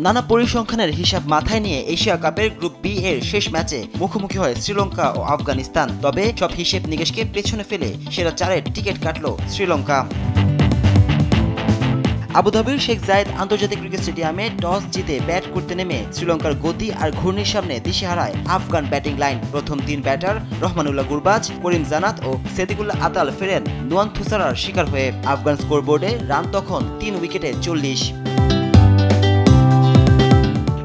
নানা পরিসংখ্যানের হিসাব মাথায় নিয়ে এশিয়া কাপের গ্রুপ বি এর শেষ ম্যাচে মুখোমুখি হয় শ্রীলঙ্কা ও আফগানিস্তান। তবে সব হিসেব নিকেশকে পেছনে ফেলে সেরা 4-এর টিকিট কাটল শ্রীলঙ্কা। আবুধাবির শেখ জায়েদ আন্তর্জাতিক ক্রিকেট স্টেডিয়ামে টস জিতে ব্যাট করতে নেমে শ্রীলঙ্কার গতি আর ঘূর্ণির সামনে দিশেহারায় আফগান ব্যাটিং লাইন। প্রথম 3 ব্যাটার রহমানুল্লাহ গুরবাজ, করিম জানাত ও সেদিকুল্লাহ আতাল ফেরেন নুয়ান থুসারার শিকার হয়ে। আফগান স্কোরবোর্ডে রান তখন 3 উইকেটে 40।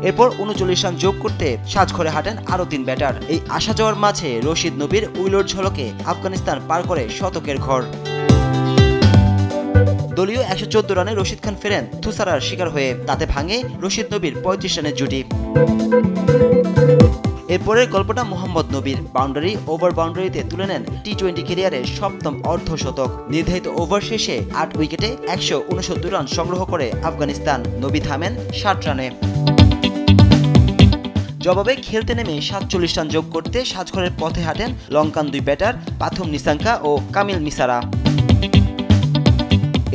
এরপর 39 রান যোগ করতে সাজঘরে হাঁটেন আরও 3 ব্যাটার। এই আসা যাওয়ার মাঝে রশিদ নবীর উইলোর ঝলকে আফগানিস্তান পার করে শতকের ঘর। দলীয় 114 রানে রশিদ খান ফেরেন থুসারার শিকার হয়ে। তাতে ভাঙে রশিদ নবীর 35 রানের জুটি। এরপরের গল্পটা মোহাম্মদ নবীর। বাউন্ডারি ওভার বাউন্ডারিতে তুলে নেন টি-20 ক্যারিয়ারের 7ম অর্ধশতক। নির্ধারিত ওভার শেষে 8 উইকেটে 169 রান সংগ্রহ করে আফগানিস্তান। নবী থামেন 60 রানে। জবাবে খেলতে নেমে 47 রান যোগ করতে সাজঘরের পথে হাঁটেন লঙ্কান 2 ব্যাটার পাথুম নিসাঙ্কা ও কামিল মিসারা।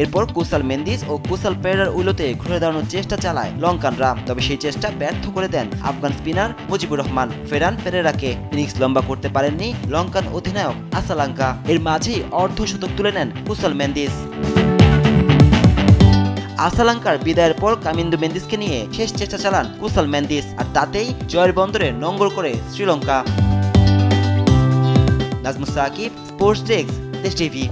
এরপর কুসাল মেন্দিস ও কুসাল পেরেরার উইলোতে ঘুরে দাঁড়ানোর চেষ্টা চালায় লঙ্কানরা। তবে সেই চেষ্টা ব্যর্থ করে দেন আফগান স্পিনার মুজিবুর রহমান। ফেরান পেরেরাকে। ইনিংস লম্বা করতে পারেননি লঙ্কান অধিনায়ক আসালাঙ্কা। এর মাঝেই অর্ধশতক তুলে নেন কুসাল মেন্দিস। আসালাঙ্কার বিদায়ের পর কামিন্দু মেন্দিসকে নিয়ে শেষ চেষ্টা চালান কুসাল মেন্দিস, আর তাতেই জয়ের বন্দরে নোঙ্গর করে শ্রীলঙ্কা। নাজমুস সাকিব, স্পোর্টস ডেস্ক, দেশ টিভি।